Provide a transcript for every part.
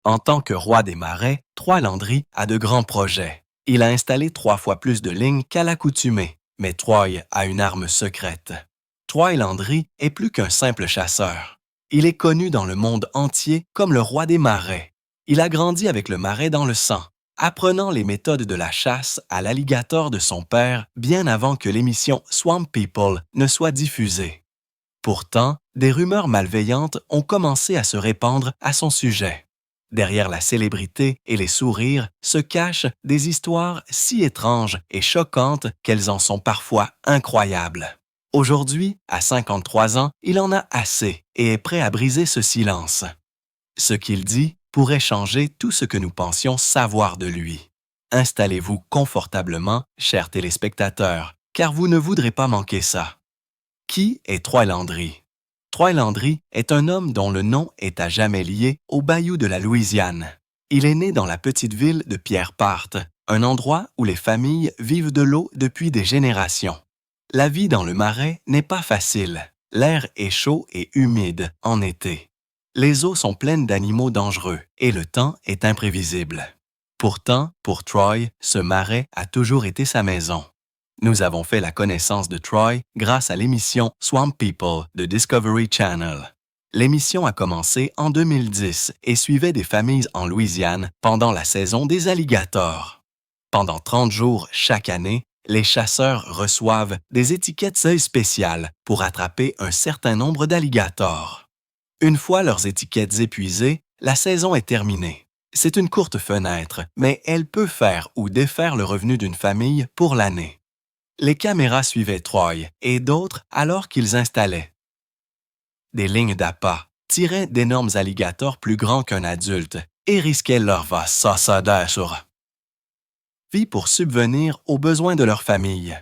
En tant que roi des marais, Troy Landry a de grands projets. Il a installé 3 fois plus de lignes qu'à l'accoutumée, mais Troy a une arme secrète. Troy Landry est plus qu'un simple chasseur. Il est connu dans le monde entier comme le roi des marais. Il a grandi avec le marais dans le sang, apprenant les méthodes de la chasse à l'alligator de son père bien avant que l'émission Swamp People ne soit diffusée. Pourtant, des rumeurs malveillantes ont commencé à se répandre à son sujet. Derrière la célébrité et les sourires se cachent des histoires si étranges et choquantes qu'elles en sont parfois incroyables. Aujourd'hui, à 53 ans, il en a assez et est prêt à briser ce silence. Ce qu'il dit pourrait changer tout ce que nous pensions savoir de lui. Installez-vous confortablement, chers téléspectateurs, car vous ne voudrez pas manquer ça. Qui est Troy Landry? Troy Landry est un homme dont le nom est à jamais lié au bayou de la Louisiane. Il est né dans la petite ville de Pierre Part, un endroit où les familles vivent de l'eau depuis des générations. La vie dans le marais n'est pas facile. L'air est chaud et humide en été. Les eaux sont pleines d'animaux dangereux et le temps est imprévisible. Pourtant, pour Troy, ce marais a toujours été sa maison. Nous avons fait la connaissance de Troy grâce à l'émission Swamp People de Discovery Channel. L'émission a commencé en 2010 et suivait des familles en Louisiane pendant la saison des alligators. Pendant 30 jours chaque année, les chasseurs reçoivent des étiquettes spéciales pour attraper un certain nombre d'alligators. Une fois leurs étiquettes épuisées, la saison est terminée. C'est une courte fenêtre, mais elle peut faire ou défaire le revenu d'une famille pour l'année. Les caméras suivaient Troy et d'autres alors qu'ils installaient des lignes d'appât, tiraient d'énormes alligators plus grands qu'un adulte et risquaient leur vie pour subvenir aux besoins de leur famille.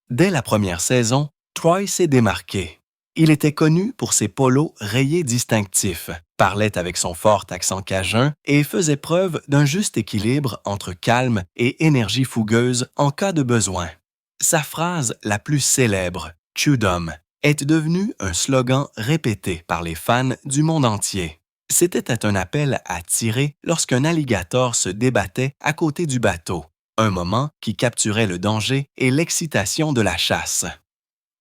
Dès la première saison, Troy s'est démarqué. Il était connu pour ses polos rayés distinctifs, parlait avec son fort accent cajun et faisait preuve d'un juste équilibre entre calme et énergie fougueuse en cas de besoin. Sa phrase la plus célèbre, « Chudum », est devenue un slogan répété par les fans du monde entier. C'était un appel à tirer lorsqu'un alligator se débattait à côté du bateau, un moment qui capturait le danger et l'excitation de la chasse.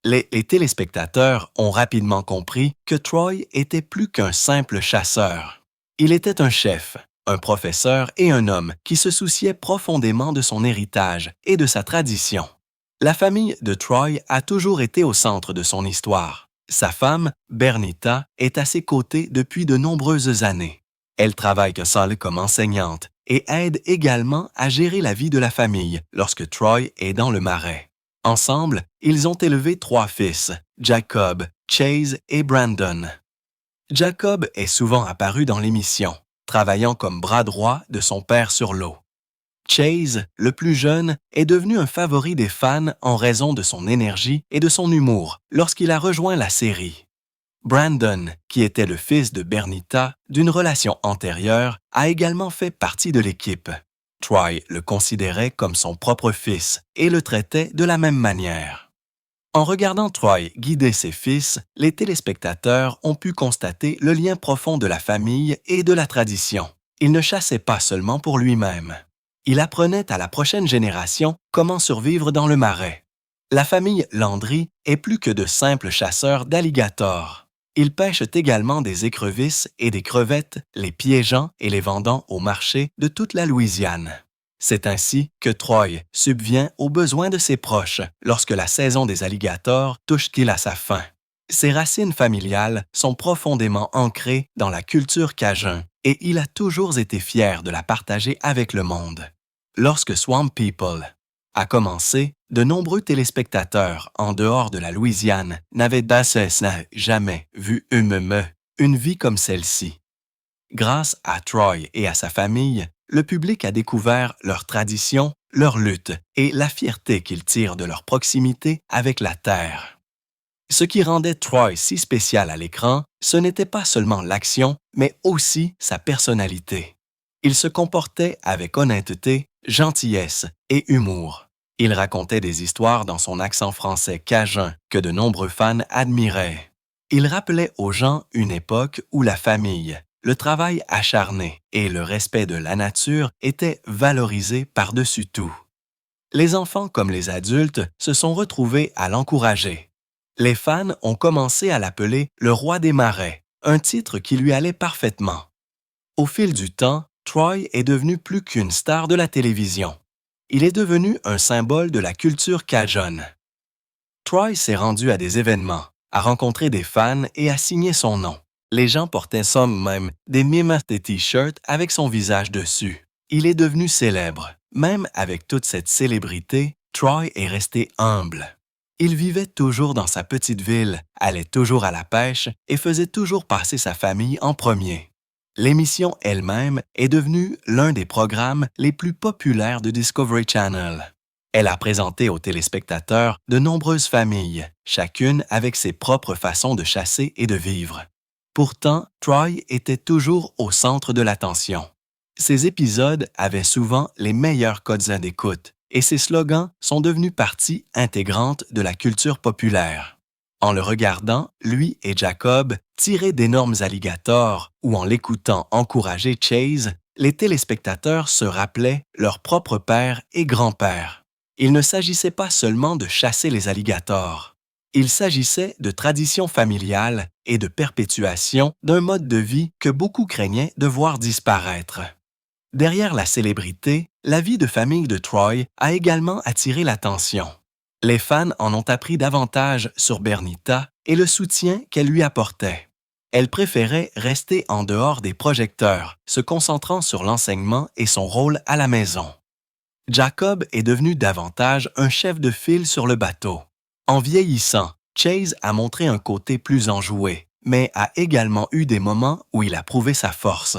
Les téléspectateurs ont rapidement compris que Troy était plus qu'un simple chasseur. Il était un chef, un professeur et un homme qui se souciait profondément de son héritage et de sa tradition. La famille de Troy a toujours été au centre de son histoire. Sa femme, Bernita, est à ses côtés depuis de nombreuses années. Elle travaille seule comme enseignante et aide également à gérer la vie de la famille lorsque Troy est dans le marais. Ensemble, ils ont élevé 3 fils, Jacob, Chase et Brandon. Jacob est souvent apparu dans l'émission, travaillant comme bras droit de son père sur l'eau. Chase, le plus jeune, est devenu un favori des fans en raison de son énergie et de son humour lorsqu'il a rejoint la série. Brandon, qui était le fils de Bernita d'une relation antérieure, a également fait partie de l'équipe. Troy le considérait comme son propre fils et le traitait de la même manière. En regardant Troy guider ses fils, les téléspectateurs ont pu constater le lien profond de la famille et de la tradition. Il ne chassait pas seulement pour lui-même. Il apprenait à la prochaine génération comment survivre dans le marais. La famille Landry est plus que de simples chasseurs d'alligators. Ils pêchent également des écrevisses et des crevettes, les piégeant et les vendant au marché de toute la Louisiane. C'est ainsi que Troy subvient aux besoins de ses proches lorsque la saison des alligators touche-t-il à sa fin. Ses racines familiales sont profondément ancrées dans la culture cajun et il a toujours été fier de la partager avec le monde. Lorsque Swamp People a commencé, de nombreux téléspectateurs en dehors de la Louisiane n'avaient jamais vu une vie comme celle-ci. Grâce à Troy et à sa famille, le public a découvert leurs traditions, leurs luttes et la fierté qu'ils tirent de leur proximité avec la terre. Ce qui rendait Troy si spécial à l'écran, ce n'était pas seulement l'action, mais aussi sa personnalité. Il se comportait avec honnêteté, gentillesse et humour. Il racontait des histoires dans son accent français cajun que de nombreux fans admiraient. Il rappelait aux gens une époque où la famille, le travail acharné et le respect de la nature étaient valorisés par-dessus tout. Les enfants comme les adultes se sont retrouvés à l'encourager. Les fans ont commencé à l'appeler le roi des marais, un titre qui lui allait parfaitement. Au fil du temps, Troy est devenu plus qu'une star de la télévision. Il est devenu un symbole de la culture cajun. Troy s'est rendu à des événements, a rencontré des fans et a signé son nom. Les gens portaient somme même des mimes des t-shirts avec son visage dessus. Il est devenu célèbre. Même avec toute cette célébrité, Troy est resté humble. Il vivait toujours dans sa petite ville, allait toujours à la pêche et faisait toujours passer sa famille en premier. L'émission elle-même est devenue l'un des programmes les plus populaires de Discovery Channel. Elle a présenté aux téléspectateurs de nombreuses familles, chacune avec ses propres façons de chasser et de vivre. Pourtant, Troy était toujours au centre de l'attention. Ses épisodes avaient souvent les meilleurs codes d'écoute et ses slogans sont devenus partie intégrante de la culture populaire. En le regardant, lui et Jacob tirer d'énormes alligators ou en l'écoutant encourager Chase, les téléspectateurs se rappelaient leur propre père et grand-père. Il ne s'agissait pas seulement de chasser les alligators. Il s'agissait de tradition familiale et de perpétuation d'un mode de vie que beaucoup craignaient de voir disparaître. Derrière la célébrité, la vie de famille de Troy a également attiré l'attention. Les fans en ont appris davantage sur Bernita et le soutien qu'elle lui apportait. Elle préférait rester en dehors des projecteurs, se concentrant sur l'enseignement et son rôle à la maison. Jacob est devenu davantage un chef de file sur le bateau. En vieillissant, Chase a montré un côté plus enjoué, mais a également eu des moments où il a prouvé sa force.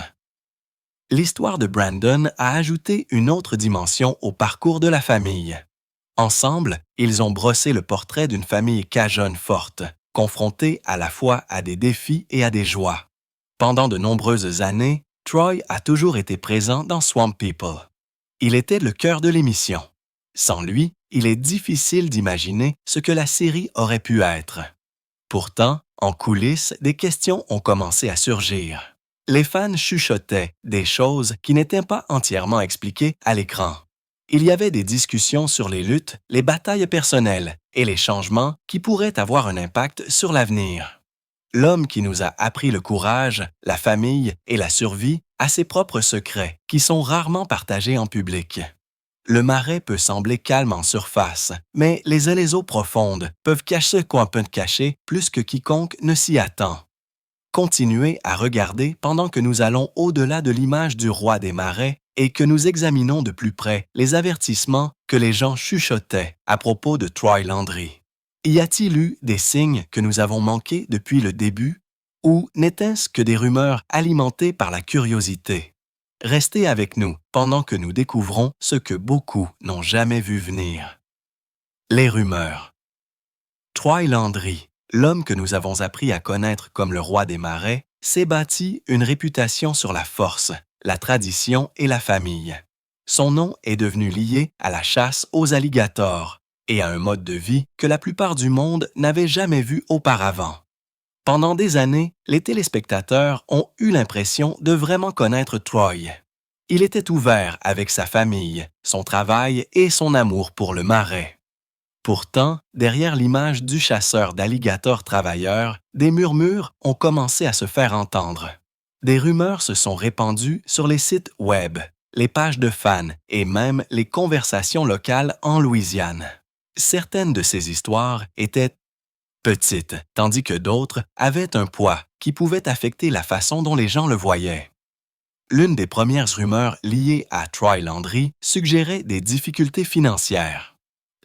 L'histoire de Brandon a ajouté une autre dimension au parcours de la famille. Ensemble, ils ont brossé le portrait d'une famille cajun forte, confrontée à la fois à des défis et à des joies. Pendant de nombreuses années, Troy a toujours été présent dans Swamp People. Il était le cœur de l'émission. Sans lui, il est difficile d'imaginer ce que la série aurait pu être. Pourtant, en coulisses, des questions ont commencé à surgir. Les fans chuchotaient des choses qui n'étaient pas entièrement expliquées à l'écran. Il y avait des discussions sur les luttes, les batailles personnelles et les changements qui pourraient avoir un impact sur l'avenir. L'homme qui nous a appris le courage, la famille et la survie a ses propres secrets qui sont rarement partagés en public. Le marais peut sembler calme en surface, mais les eaux profondes peuvent cacher ce qu'on peut cacher plus que quiconque ne s'y attend. Continuez à regarder pendant que nous allons au-delà de l'image du roi des marais et que nous examinons de plus près les avertissements que les gens chuchotaient à propos de Troy Landry. Y a-t-il eu des signes que nous avons manqués depuis le début ou n'était-ce que des rumeurs alimentées par la curiosité? Restez avec nous pendant que nous découvrons ce que beaucoup n'ont jamais vu venir. Les rumeurs. Troy Landry, l'homme que nous avons appris à connaître comme le roi des marais, s'est bâti une réputation sur la force, la tradition et la famille. Son nom est devenu lié à la chasse aux alligators et à un mode de vie que la plupart du monde n'avait jamais vu auparavant. Pendant des années, les téléspectateurs ont eu l'impression de vraiment connaître Troy. Il était ouvert avec sa famille, son travail et son amour pour le marais. Pourtant, derrière l'image du chasseur d'alligators travailleurs, des murmures ont commencé à se faire entendre. Des rumeurs se sont répandues sur les sites web, les pages de fans et même les conversations locales en Louisiane. Certaines de ces histoires étaient petites, tandis que d'autres avaient un poids qui pouvait affecter la façon dont les gens le voyaient. L'une des premières rumeurs liées à Troy Landry suggérait des difficultés financières.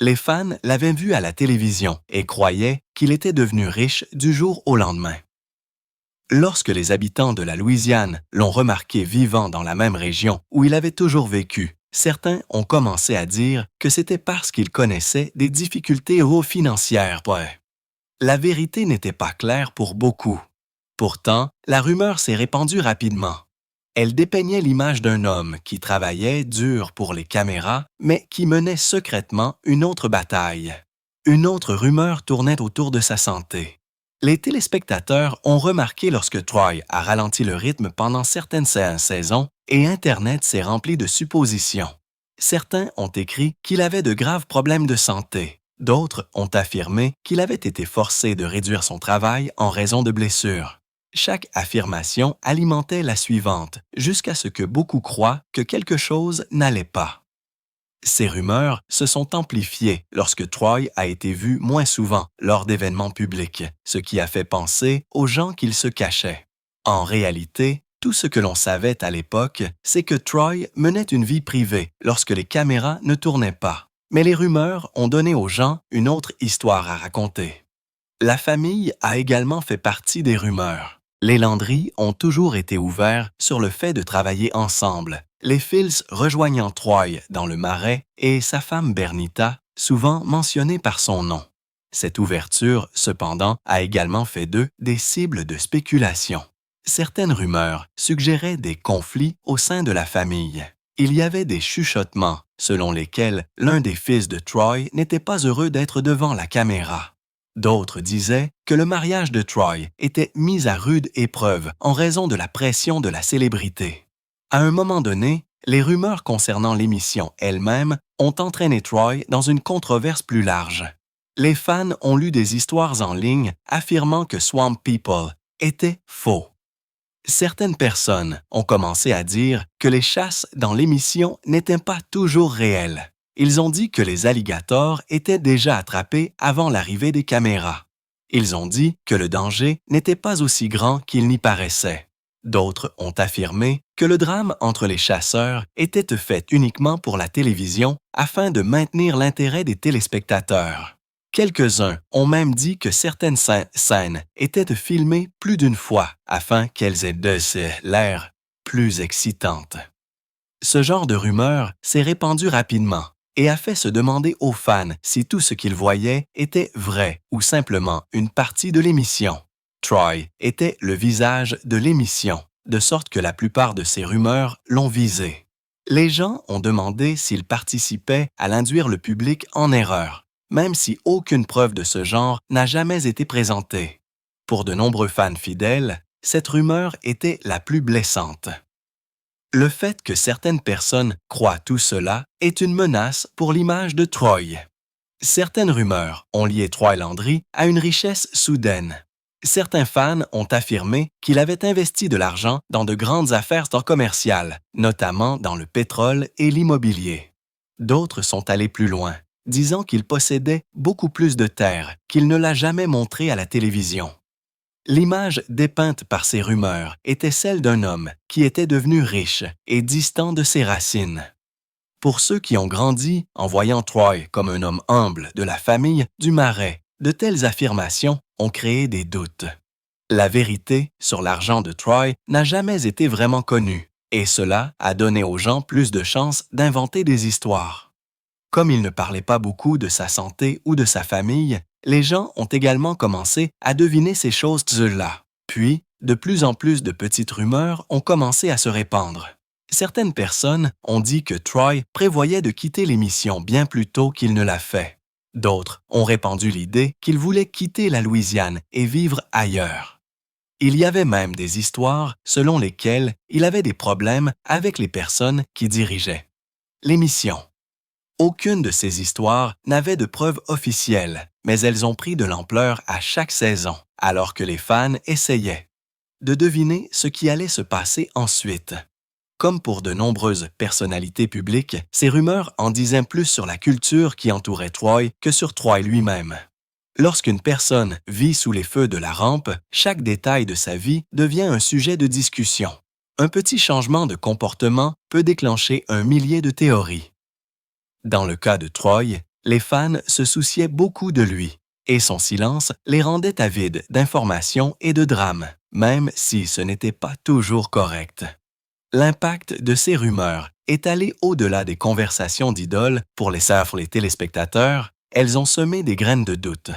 Les fans l'avaient vu à la télévision et croyaient qu'il était devenu riche du jour au lendemain. Lorsque les habitants de la Louisiane l'ont remarqué vivant dans la même région où il avait toujours vécu, certains ont commencé à dire que c'était parce qu'il connaissait des difficultés financières. La vérité n'était pas claire pour beaucoup. Pourtant, la rumeur s'est répandue rapidement. Elle dépeignait l'image d'un homme qui travaillait dur pour les caméras, mais qui menait secrètement une autre bataille. Une autre rumeur tournait autour de sa santé. Les téléspectateurs ont remarqué lorsque Troy a ralenti le rythme pendant certaines saisons et Internet s'est rempli de suppositions. Certains ont écrit qu'il avait de graves problèmes de santé. D'autres ont affirmé qu'il avait été forcé de réduire son travail en raison de blessures. Chaque affirmation alimentait la suivante, jusqu'à ce que beaucoup croient que quelque chose n'allait pas. Ces rumeurs se sont amplifiées lorsque Troy a été vu moins souvent lors d'événements publics, ce qui a fait penser aux gens qu'il se cachait. En réalité, tout ce que l'on savait à l'époque, c'est que Troy menait une vie privée lorsque les caméras ne tournaient pas. Mais les rumeurs ont donné aux gens une autre histoire à raconter. La famille a également fait partie des rumeurs. Les Landry ont toujours été ouverts sur le fait de travailler ensemble, les Fields rejoignant Troy dans le Marais et sa femme Bernita, souvent mentionnée par son nom. Cette ouverture, cependant, a également fait d'eux des cibles de spéculation. Certaines rumeurs suggéraient des conflits au sein de la famille. Il y avait des chuchotements selon lesquels l'un des fils de Troy n'était pas heureux d'être devant la caméra. D'autres disaient que le mariage de Troy était mis à rude épreuve en raison de la pression de la célébrité. À un moment donné, les rumeurs concernant l'émission elle-même ont entraîné Troy dans une controverse plus large. Les fans ont lu des histoires en ligne affirmant que Swamp People était faux. Certaines personnes ont commencé à dire que les chasses dans l'émission n'étaient pas toujours réelles. Ils ont dit que les alligators étaient déjà attrapés avant l'arrivée des caméras. Ils ont dit que le danger n'était pas aussi grand qu'il n'y paraissait. D'autres ont affirmé que le drame entre les chasseurs était fait uniquement pour la télévision afin de maintenir l'intérêt des téléspectateurs. Quelques-uns ont même dit que certaines scènes étaient filmées plus d'une fois afin qu'elles aient de l'air plus excitantes. Ce genre de rumeur s'est répandu rapidement et a fait se demander aux fans si tout ce qu'ils voyaient était vrai ou simplement une partie de l'émission. Troy était le visage de l'émission, de sorte que la plupart de ces rumeurs l'ont visé. Les gens ont demandé s'il participait à induire le public en erreur, même si aucune preuve de ce genre n'a jamais été présentée. Pour de nombreux fans fidèles, cette rumeur était la plus blessante. Le fait que certaines personnes croient tout cela est une menace pour l'image de Troy. Certaines rumeurs ont lié Troy Landry à une richesse soudaine. Certains fans ont affirmé qu'il avait investi de l'argent dans de grandes affaires commerciales, notamment dans le pétrole et l'immobilier. D'autres sont allés plus loin, disant qu'il possédait beaucoup plus de terres qu'il ne l'a jamais montré à la télévision. L'image dépeinte par ces rumeurs était celle d'un homme qui était devenu riche et distant de ses racines. Pour ceux qui ont grandi en voyant Troy comme un homme humble de la famille du Marais, de telles affirmations ont créé des doutes. La vérité sur l'argent de Troy n'a jamais été vraiment connue, et cela a donné aux gens plus de chances d'inventer des histoires. Comme il ne parlait pas beaucoup de sa santé ou de sa famille, les gens ont également commencé à deviner ces choses-là. Puis, de plus en plus de petites rumeurs ont commencé à se répandre. Certaines personnes ont dit que Troy prévoyait de quitter l'émission bien plus tôt qu'il ne l'a fait. D'autres ont répandu l'idée qu'il voulait quitter la Louisiane et vivre ailleurs. Il y avait même des histoires selon lesquelles il avait des problèmes avec les personnes qui dirigeaient l'émission. Aucune de ces histoires n'avait de preuves officielles, mais elles ont pris de l'ampleur à chaque saison, alors que les fans essayaient de deviner ce qui allait se passer ensuite. Comme pour de nombreuses personnalités publiques, ces rumeurs en disaient plus sur la culture qui entourait Troy que sur Troy lui-même. Lorsqu'une personne vit sous les feux de la rampe, chaque détail de sa vie devient un sujet de discussion. Un petit changement de comportement peut déclencher un millier de théories. Dans le cas de Troy, les fans se souciaient beaucoup de lui, et son silence les rendait avides d'informations et de drames, même si ce n'était pas toujours correct. L'impact de ces rumeurs est allé au-delà des conversations d'idoles pour les téléspectateurs, elles ont semé des graines de doute.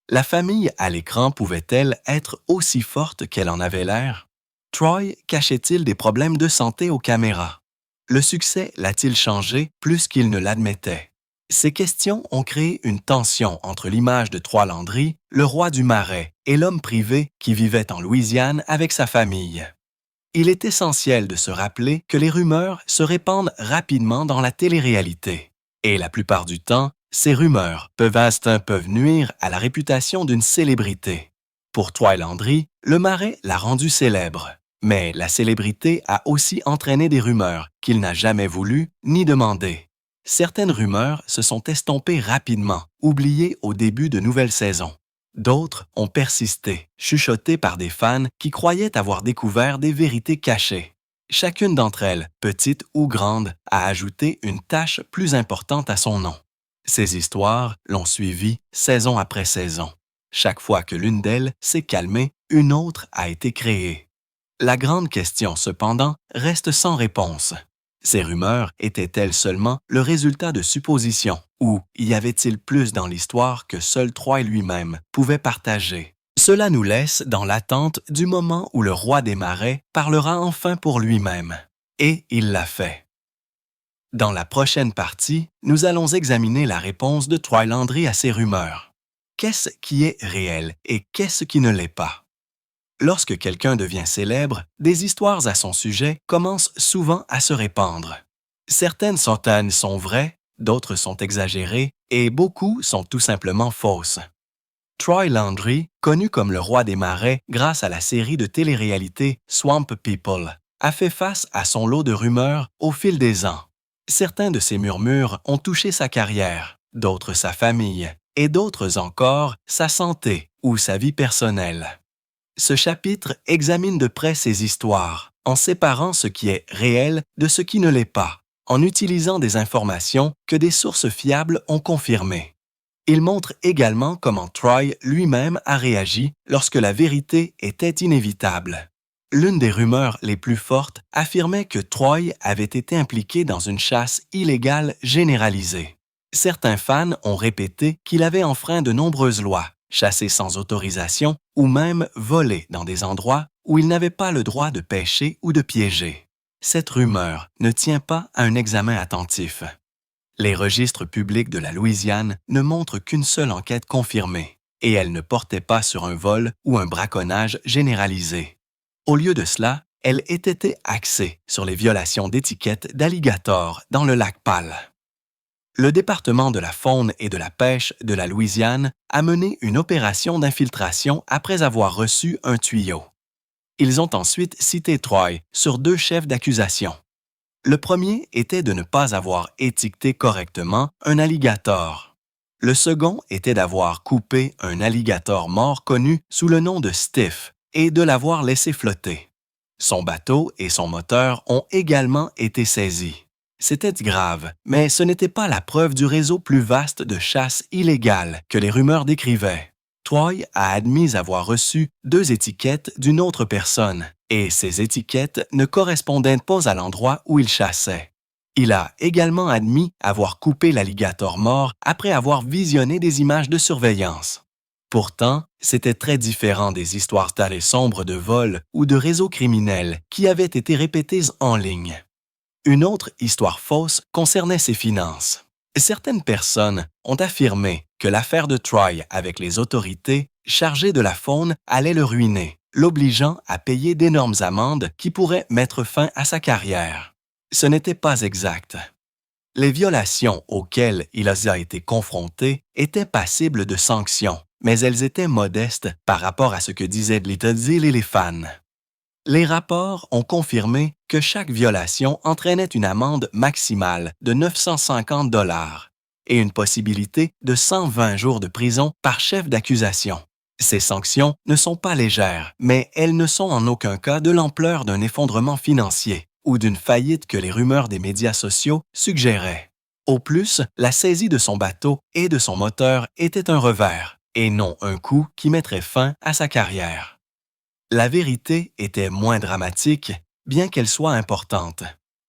La famille à l'écran pouvait-elle être aussi forte qu'elle en avait l'air? Troy cachait-il des problèmes de santé aux caméras? Le succès l'a-t-il changé plus qu'il ne l'admettait? Ces questions ont créé une tension entre l'image de Troy Landry, le roi du Marais, et l'homme privé qui vivait en Louisiane avec sa famille. Il est essentiel de se rappeler que les rumeurs se répandent rapidement dans la télé-réalité. Et la plupart du temps, ces rumeurs peuvent nuire à la réputation d'une célébrité. Pour Troy Landry, le Marais l'a rendu célèbre. Mais la célébrité a aussi entraîné des rumeurs qu'il n'a jamais voulu ni demandé. Certaines rumeurs se sont estompées rapidement, oubliées au début de nouvelles saisons. D'autres ont persisté, chuchotées par des fans qui croyaient avoir découvert des vérités cachées. Chacune d'entre elles, petite ou grande, a ajouté une tâche plus importante à son nom. Ces histoires l'ont suivi saison après saison. Chaque fois que l'une d'elles s'est calmée, une autre a été créée. La grande question, cependant, reste sans réponse. Ces rumeurs étaient-elles seulement le résultat de suppositions ou y avait-il plus dans l'histoire que seul Troy lui-même pouvait partager? Cela nous laisse dans l'attente du moment où le roi des Marais parlera enfin pour lui-même. Et il l'a fait. Dans la prochaine partie, nous allons examiner la réponse de Troy Landry à ces rumeurs. Qu'est-ce qui est réel et qu'est-ce qui ne l'est pas? Lorsque quelqu'un devient célèbre, des histoires à son sujet commencent souvent à se répandre. Certaines centaines sont vraies, d'autres sont exagérées et beaucoup sont tout simplement fausses. Troy Landry, connu comme le roi des marais grâce à la série de télé-réalité Swamp People, a fait face à son lot de rumeurs au fil des ans. Certains de ces murmures ont touché sa carrière, d'autres sa famille et d'autres encore sa santé ou sa vie personnelle. Ce chapitre examine de près ces histoires, en séparant ce qui est réel de ce qui ne l'est pas, en utilisant des informations que des sources fiables ont confirmées. Il montre également comment Troy lui-même a réagi lorsque la vérité était inévitable. L'une des rumeurs les plus fortes affirmait que Troy avait été impliqué dans une chasse illégale généralisée. Certains fans ont répété qu'il avait enfreint de nombreuses lois, chassé sans autorisation ou même volé dans des endroits où il n'avait pas le droit de pêcher ou de piéger. Cette rumeur ne tient pas à un examen attentif. Les registres publics de la Louisiane ne montrent qu'une seule enquête confirmée, et elle ne portait pas sur un vol ou un braconnage généralisé. Au lieu de cela, elle était axée sur les violations d'étiquettes d'alligators dans le lac Pal. Le département de la faune et de la pêche de la Louisiane a mené une opération d'infiltration après avoir reçu un tuyau. Ils ont ensuite cité Troy sur 2 chefs d'accusation. Le premier était de ne pas avoir étiqueté correctement un alligator. Le second était d'avoir coupé un alligator mort connu sous le nom de Stiff et de l'avoir laissé flotter. Son bateau et son moteur ont également été saisis. C'était grave, mais ce n'était pas la preuve du réseau plus vaste de chasse illégale que les rumeurs décrivaient. Troy a admis avoir reçu 2 étiquettes d'une autre personne, et ces étiquettes ne correspondaient pas à l'endroit où il chassait. Il a également admis avoir coupé l'alligator mort après avoir visionné des images de surveillance. Pourtant, c'était très différent des histoires tales et sombres de vols ou de réseaux criminels qui avaient été répétées en ligne. Une autre histoire fausse concernait ses finances. Certaines personnes ont affirmé que l'affaire de Troy avec les autorités chargées de la faune allait le ruiner, l'obligeant à payer d'énormes amendes qui pourraient mettre fin à sa carrière. Ce n'était pas exact. Les violations auxquelles il a été confronté étaient passibles de sanctions, mais elles étaient modestes par rapport à ce que disaient les fans. Les rapports ont confirmé que chaque violation entraînait une amende maximale de 950 $ et une possibilité de 120 jours de prison par chef d'accusation. Ces sanctions ne sont pas légères, mais elles ne sont en aucun cas de l'ampleur d'un effondrement financier ou d'une faillite que les rumeurs des médias sociaux suggéraient. Au plus, la saisie de son bateau et de son moteur était un revers, et non un coup qui mettrait fin à sa carrière. La vérité était moins dramatique, bien qu'elle soit importante.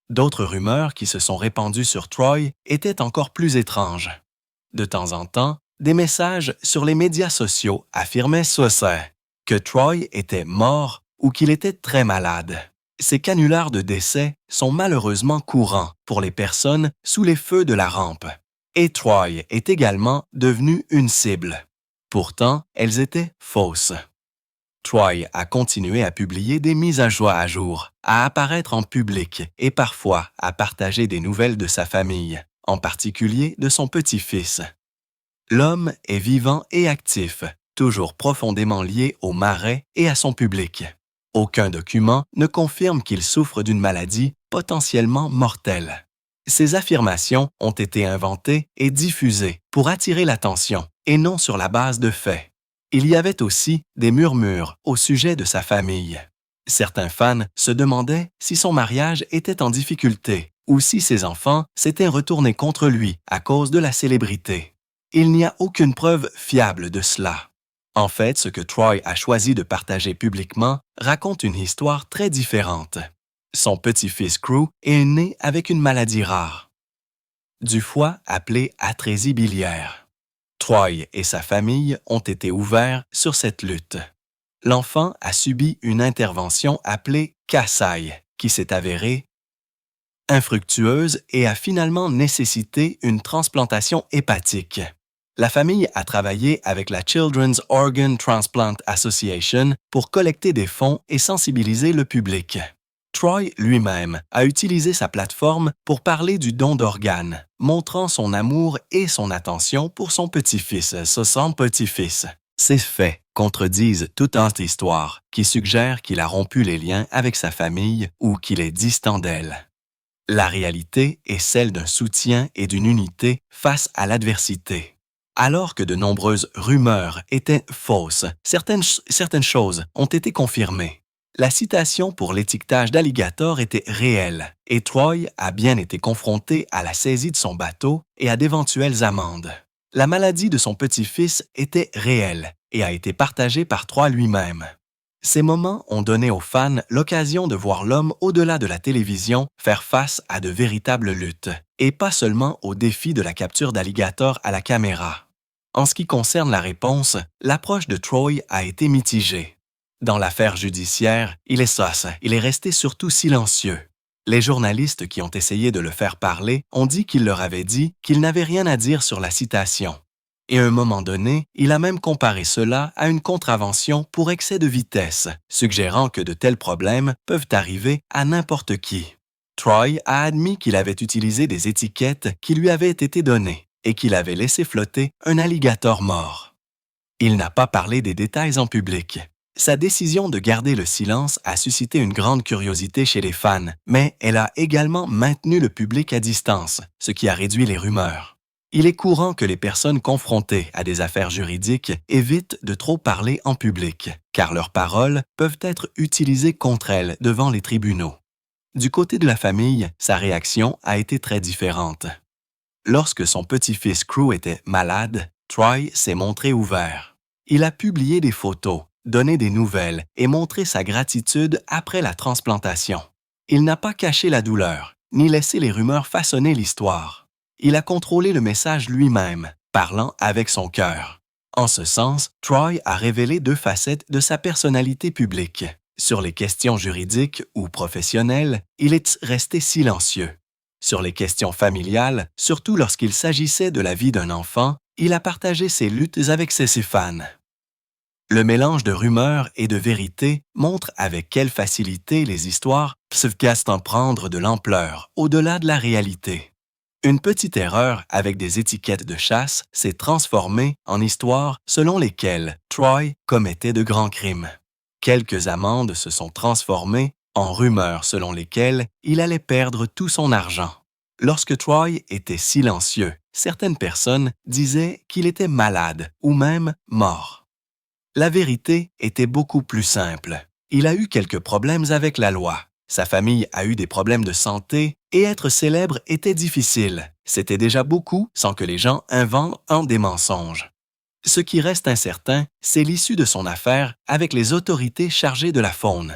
D'autres rumeurs qui se sont répandues sur Troy étaient encore plus étranges. De temps en temps, des messages sur les médias sociaux affirmaient ceci, que Troy était mort ou qu'il était très malade. Ces canulars de décès sont malheureusement courants pour les personnes sous les feux de la rampe. Et Troy est également devenue une cible. Pourtant, elles étaient fausses. Troy a continué à publier des mises à jour, à apparaître en public et parfois à partager des nouvelles de sa famille, en particulier de son petit-fils. L'homme est vivant et actif, toujours profondément lié au marais et à son public. Aucun document ne confirme qu'il souffre d'une maladie potentiellement mortelle. Ces affirmations ont été inventées et diffusées pour attirer l'attention et non sur la base de faits. Il y avait aussi des murmures au sujet de sa famille. Certains fans se demandaient si son mariage était en difficulté ou si ses enfants s'étaient retournés contre lui à cause de la célébrité. Il n'y a aucune preuve fiable de cela. En fait, ce que Troy a choisi de partager publiquement raconte une histoire très différente. Son petit-fils Crew est né avec une maladie rare, du foie appelée atrésie biliaire. Troy et sa famille ont été ouverts sur cette lutte. L'enfant a subi une intervention appelée Kasai, qui s'est avérée infructueuse et a finalement nécessité une transplantation hépatique. La famille a travaillé avec la Children's Organ Transplant Association pour collecter des fonds et sensibiliser le public. Troy lui-même a utilisé sa plateforme pour parler du don d'organes, montrant son amour et son attention pour son petit-fils. Ces faits contredisent toute autre histoire qui suggère qu'il a rompu les liens avec sa famille ou qu'il est distant d'elle. La réalité est celle d'un soutien et d'une unité face à l'adversité. Alors que de nombreuses rumeurs étaient fausses, certaines choses ont été confirmées. La citation pour l'étiquetage d'Alligator était réelle et Troy a bien été confronté à la saisie de son bateau et à d'éventuelles amendes. La maladie de son petit-fils était réelle et a été partagée par Troy lui-même. Ces moments ont donné aux fans l'occasion de voir l'homme au-delà de la télévision faire face à de véritables luttes, et pas seulement au défi de la capture d'alligators à la caméra. En ce qui concerne la réponse, l'approche de Troy a été mitigée. Dans l'affaire judiciaire, il est resté surtout silencieux. Les journalistes qui ont essayé de le faire parler ont dit qu'il leur avait dit qu'il n'avait rien à dire sur la citation. Et à un moment donné, il a même comparé cela à une contravention pour excès de vitesse, suggérant que de tels problèmes peuvent arriver à n'importe qui. Troy a admis qu'il avait utilisé des étiquettes qui lui avaient été données et qu'il avait laissé flotter un alligator mort. Il n'a pas parlé des détails en public. Sa décision de garder le silence a suscité une grande curiosité chez les fans, mais elle a également maintenu le public à distance, ce qui a réduit les rumeurs. Il est courant que les personnes confrontées à des affaires juridiques évitent de trop parler en public, car leurs paroles peuvent être utilisées contre elles devant les tribunaux. Du côté de la famille, sa réaction a été très différente. Lorsque son petit-fils Crew était malade, Troy s'est montré ouvert. Il a publié des photos, donné des nouvelles et montré sa gratitude après la transplantation. Il n'a pas caché la douleur, ni laissé les rumeurs façonner l'histoire. Il a contrôlé le message lui-même, parlant avec son cœur. En ce sens, Troy a révélé deux facettes de sa personnalité publique. Sur les questions juridiques ou professionnelles, il est resté silencieux. Sur les questions familiales, surtout lorsqu'il s'agissait de la vie d'un enfant, il a partagé ses luttes avec ses fans. Le mélange de rumeurs et de vérités montre avec quelle facilité les histoires peuvent prendre de l'ampleur au-delà de la réalité. Une petite erreur avec des étiquettes de chasse s'est transformée en histoires selon lesquelles Troy commettait de grands crimes. Quelques amendes se sont transformées en rumeurs selon lesquelles il allait perdre tout son argent. Lorsque Troy était silencieux, certaines personnes disaient qu'il était malade ou même mort. La vérité était beaucoup plus simple. Il a eu quelques problèmes avec la loi. Sa famille a eu des problèmes de santé et être célèbre était difficile. C'était déjà beaucoup sans que les gens inventent des mensonges. Ce qui reste incertain, c'est l'issue de son affaire avec les autorités chargées de la faune.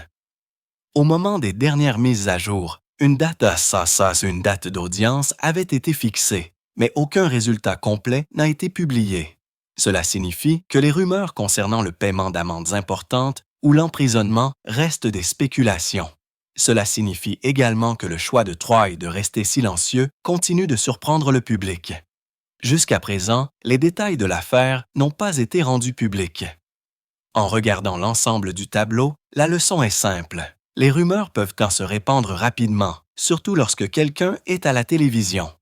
Au moment des dernières mises à jour, une date d'audience avait été fixée, mais aucun résultat complet n'a été publié. Cela signifie que les rumeurs concernant le paiement d'amendes importantes ou l'emprisonnement restent des spéculations. Cela signifie également que le choix de Troy de rester silencieux continue de surprendre le public. Jusqu'à présent, les détails de l'affaire n'ont pas été rendus publics. En regardant l'ensemble du tableau, la leçon est simple. Les rumeurs peuvent se répandre rapidement, surtout lorsque quelqu'un est à la télévision.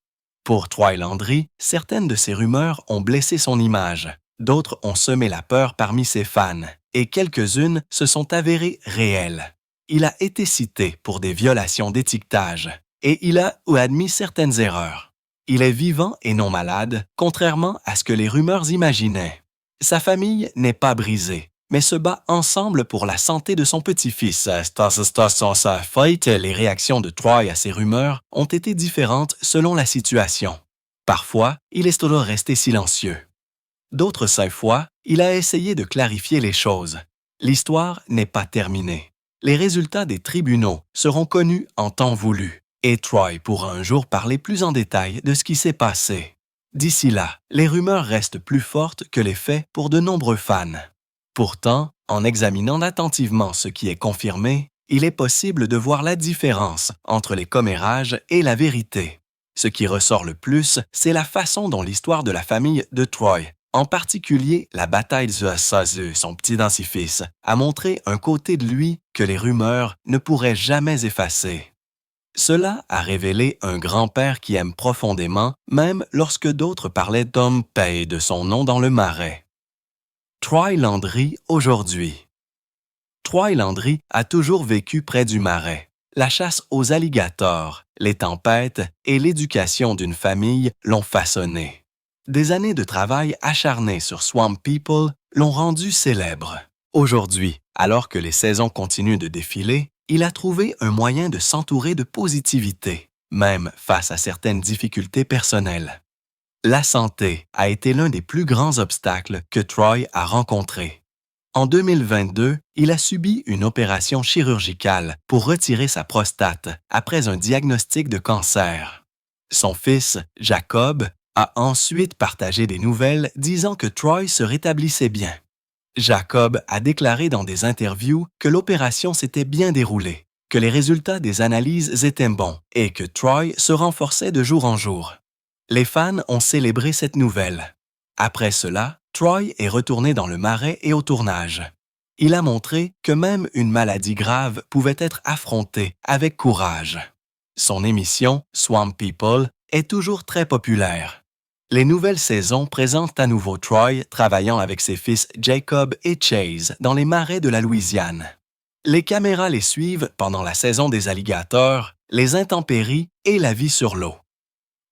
Pour Troy Landry, certaines de ces rumeurs ont blessé son image, d'autres ont semé la peur parmi ses fans, et quelques-unes se sont avérées réelles. Il a été cité pour des violations d'étiquetage, et il a admis certaines erreurs. Il est vivant et non malade, contrairement à ce que les rumeurs imaginaient. Sa famille n'est pas brisée, mais se bat ensemble pour la santé de son petit-fils. Les réactions de Troy à ces rumeurs ont été différentes selon la situation. Parfois, il est resté silencieux. D'autres fois, il a essayé de clarifier les choses. L'histoire n'est pas terminée. Les résultats des tribunaux seront connus en temps voulu, et Troy pourra un jour parler plus en détail de ce qui s'est passé. D'ici là, les rumeurs restent plus fortes que les faits pour de nombreux fans. Pourtant, en examinant attentivement ce qui est confirmé, il est possible de voir la différence entre les commérages et la vérité. Ce qui ressort le plus, c'est la façon dont l'histoire de la famille de Troy, en particulier la bataille de son petit-fils, a montré un côté de lui que les rumeurs ne pourraient jamais effacer. Cela a révélé un grand-père qui aime profondément, même lorsque d'autres parlaient d'Homme Paye de son nom dans le marais. Troy Landry aujourd'hui. Troy Landry a toujours vécu près du marais. La chasse aux alligators, les tempêtes et l'éducation d'une famille l'ont façonné. Des années de travail acharné sur Swamp People l'ont rendu célèbre. Aujourd'hui, alors que les saisons continuent de défiler, il a trouvé un moyen de s'entourer de positivité, même face à certaines difficultés personnelles. La santé a été l'un des plus grands obstacles que Troy a rencontrés. En 2022, il a subi une opération chirurgicale pour retirer sa prostate après un diagnostic de cancer. Son fils, Jacob, a ensuite partagé des nouvelles disant que Troy se rétablissait bien. Jacob a déclaré dans des interviews que l'opération s'était bien déroulée, que les résultats des analyses étaient bons et que Troy se renforçait de jour en jour. Les fans ont célébré cette nouvelle. Après cela, Troy est retourné dans le marais et au tournage. Il a montré que même une maladie grave pouvait être affrontée avec courage. Son émission, Swamp People, est toujours très populaire. Les nouvelles saisons présentent à nouveau Troy travaillant avec ses fils Jacob et Chase dans les marais de la Louisiane. Les caméras les suivent pendant la saison des alligators, les intempéries et la vie sur l'eau.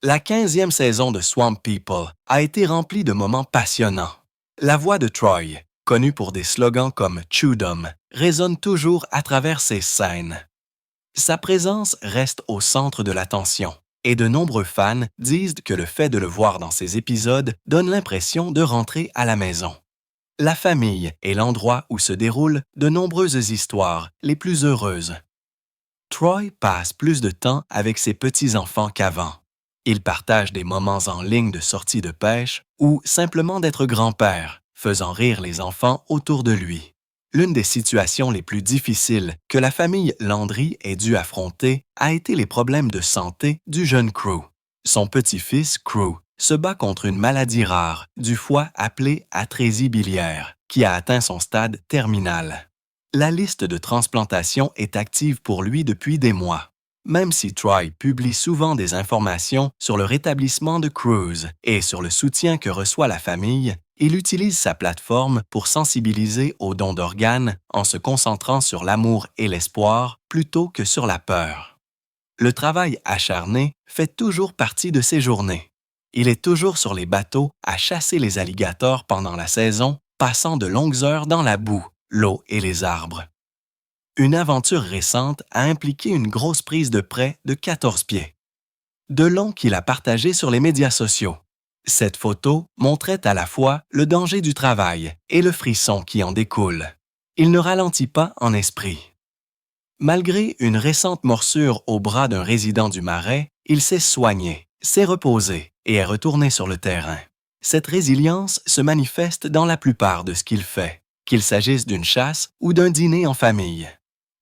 La 15e saison de Swamp People a été remplie de moments passionnants. La voix de Troy, connue pour des slogans comme « Chewdom », résonne toujours à travers ces scènes. Sa présence reste au centre de l'attention, et de nombreux fans disent que le fait de le voir dans ces épisodes donne l'impression de rentrer à la maison. La famille est l'endroit où se déroulent de nombreuses histoires, les plus heureuses. Troy passe plus de temps avec ses petits-enfants qu'avant. Il partage des moments en ligne de sortie de pêche ou simplement d'être grand-père, faisant rire les enfants autour de lui. L'une des situations les plus difficiles que la famille Landry ait dû affronter a été les problèmes de santé du jeune Crew. Son petit-fils, Crew, se bat contre une maladie rare du foie appelée atrésie biliaire, qui a atteint son stade terminal. La liste de transplantation est active pour lui depuis des mois. Même si Troy publie souvent des informations sur le rétablissement de Crew et sur le soutien que reçoit la famille, il utilise sa plateforme pour sensibiliser aux dons d'organes en se concentrant sur l'amour et l'espoir plutôt que sur la peur. Le travail acharné fait toujours partie de ses journées. Il est toujours sur les bateaux à chasser les alligators pendant la saison, passant de longues heures dans la boue, l'eau et les arbres. Une aventure récente a impliqué une grosse prise de près de 14 pieds. De long qu'il a partagé sur les médias sociaux. Cette photo montrait à la fois le danger du travail et le frisson qui en découle. Il ne ralentit pas en esprit. Malgré une récente morsure au bras d'un résident du Marais, il s'est soigné, s'est reposé et est retourné sur le terrain. Cette résilience se manifeste dans la plupart de ce qu'il fait, qu'il s'agisse d'une chasse ou d'un dîner en famille.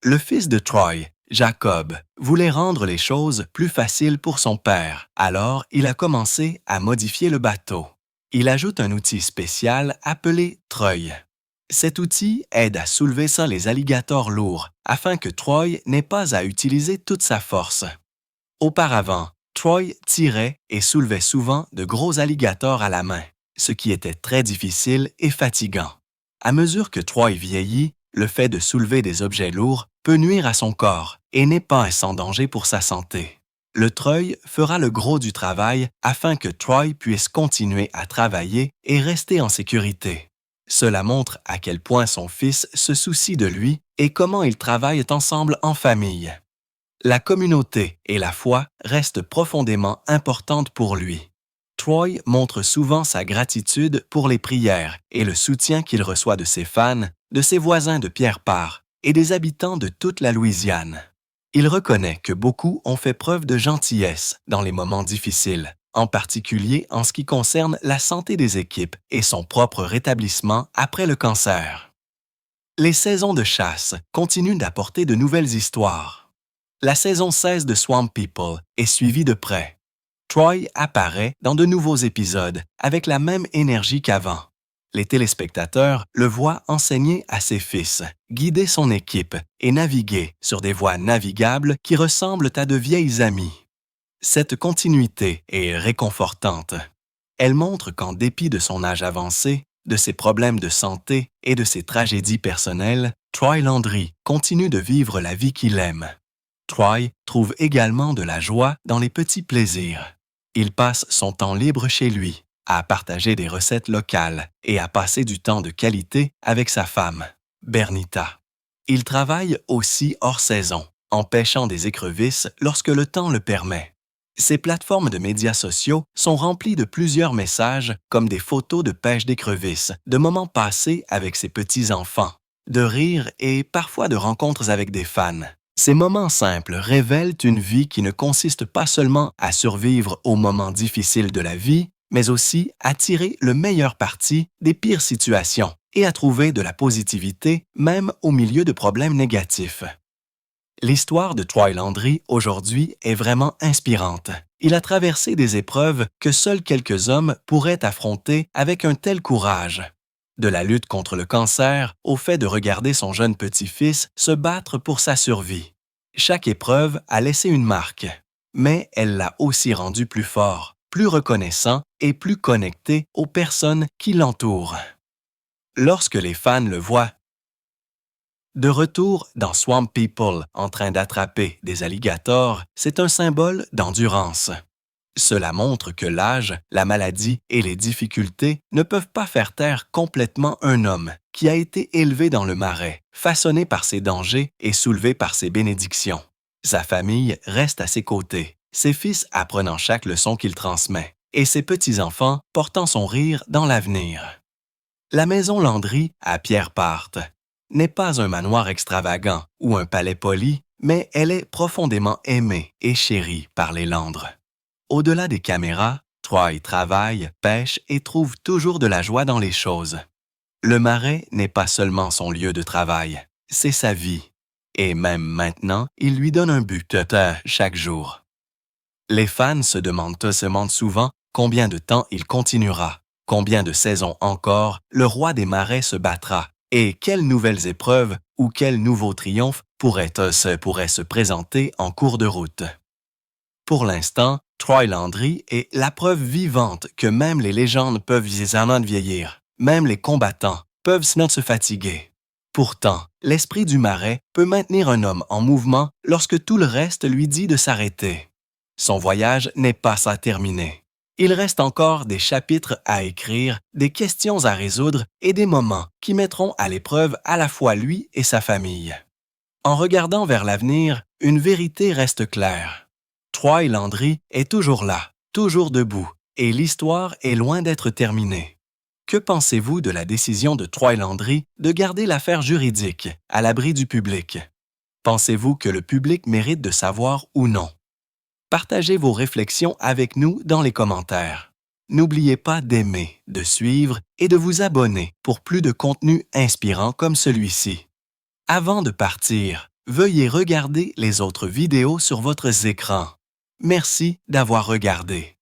Le fils de Troy, Jacob voulait rendre les choses plus faciles pour son père, alors il a commencé à modifier le bateau. Il ajoute un outil spécial appelé treuil. Cet outil aide à soulever ça les alligators lourds afin que Troy n'ait pas à utiliser toute sa force. Auparavant, Troy tirait et soulevait souvent de gros alligators à la main, ce qui était très difficile et fatigant. À mesure que Troy vieillit, le fait de soulever des objets lourds peut nuire à son corps et n'est pas sans danger pour sa santé. Le treuil fera le gros du travail afin que Troy puisse continuer à travailler et rester en sécurité. Cela montre à quel point son fils se soucie de lui et comment ils travaillent ensemble en famille. La communauté et la foi restent profondément importantes pour lui. Troy montre souvent sa gratitude pour les prières et le soutien qu'il reçoit de ses fans, de ses voisins de Pierre Part et des habitants de toute la Louisiane. Il reconnaît que beaucoup ont fait preuve de gentillesse dans les moments difficiles, en particulier en ce qui concerne la santé des équipes et son propre rétablissement après le cancer. Les saisons de chasse continuent d'apporter de nouvelles histoires. La saison 16 de Swamp People est suivie de près. Troy apparaît dans de nouveaux épisodes avec la même énergie qu'avant. Les téléspectateurs le voient enseigner à ses fils, guider son équipe et naviguer sur des voies navigables qui ressemblent à de vieilles amies. Cette continuité est réconfortante. Elle montre qu'en dépit de son âge avancé, de ses problèmes de santé et de ses tragédies personnelles, Troy Landry continue de vivre la vie qu'il aime. Troy trouve également de la joie dans les petits plaisirs. Il passe son temps libre chez lui, à partager des recettes locales et à passer du temps de qualité avec sa femme, Bernita. Il travaille aussi hors saison, en pêchant des écrevisses lorsque le temps le permet. Ces plateformes de médias sociaux sont remplies de plusieurs messages comme des photos de pêche d'écrevisses, de moments passés avec ses petits-enfants, de rires et parfois de rencontres avec des fans. Ces moments simples révèlent une vie qui ne consiste pas seulement à survivre aux moments difficiles de la vie, mais aussi à tirer le meilleur parti des pires situations et à trouver de la positivité même au milieu de problèmes négatifs. L'histoire de Troy Landry aujourd'hui est vraiment inspirante. Il a traversé des épreuves que seuls quelques hommes pourraient affronter avec un tel courage. De la lutte contre le cancer au fait de regarder son jeune petit-fils se battre pour sa survie. Chaque épreuve a laissé une marque, mais elle l'a aussi rendu plus fort, plus reconnaissant et plus connecté aux personnes qui l'entourent. Lorsque les fans le voient de retour dans Swamp People en train d'attraper des alligators, c'est un symbole d'endurance. Cela montre que l'âge, la maladie et les difficultés ne peuvent pas faire taire complètement un homme qui a été élevé dans le marais, façonné par ses dangers et soulevé par ses bénédictions. Sa famille reste à ses côtés, ses fils apprenant chaque leçon qu'il transmet, et ses petits-enfants portant son rire dans l'avenir. La maison Landry à Pierre Part n'est pas un manoir extravagant ou un palais poli, mais elle est profondément aimée et chérie par les Landres. Au-delà des caméras, Troy travaille, pêche et trouve toujours de la joie dans les choses. Le marais n'est pas seulement son lieu de travail, c'est sa vie. Et même maintenant, il lui donne un but chaque jour. Les fans se demandent souvent combien de temps il continuera, combien de saisons encore le roi des marais se battra et quelles nouvelles épreuves ou quels nouveaux triomphes pourraient se présenter en cours de route. Pour l'instant, Troy Landry est la preuve vivante que même les légendes peuvent vieillir, même les combattants peuvent se fatiguer. Pourtant, l'esprit du marais peut maintenir un homme en mouvement lorsque tout le reste lui dit de s'arrêter. Son voyage n'est pas terminé. Il reste encore des chapitres à écrire, des questions à résoudre et des moments qui mettront à l'épreuve à la fois lui et sa famille. En regardant vers l'avenir, une vérité reste claire. Troy Landry est toujours là, toujours debout, et l'histoire est loin d'être terminée. Que pensez-vous de la décision de Troy Landry de garder l'affaire juridique à l'abri du public? Pensez-vous que le public mérite de savoir ou non? Partagez vos réflexions avec nous dans les commentaires. N'oubliez pas d'aimer, de suivre et de vous abonner pour plus de contenu inspirant comme celui-ci. Avant de partir, Veuillez regarder les autres vidéos sur votre écran. Merci d'avoir regardé.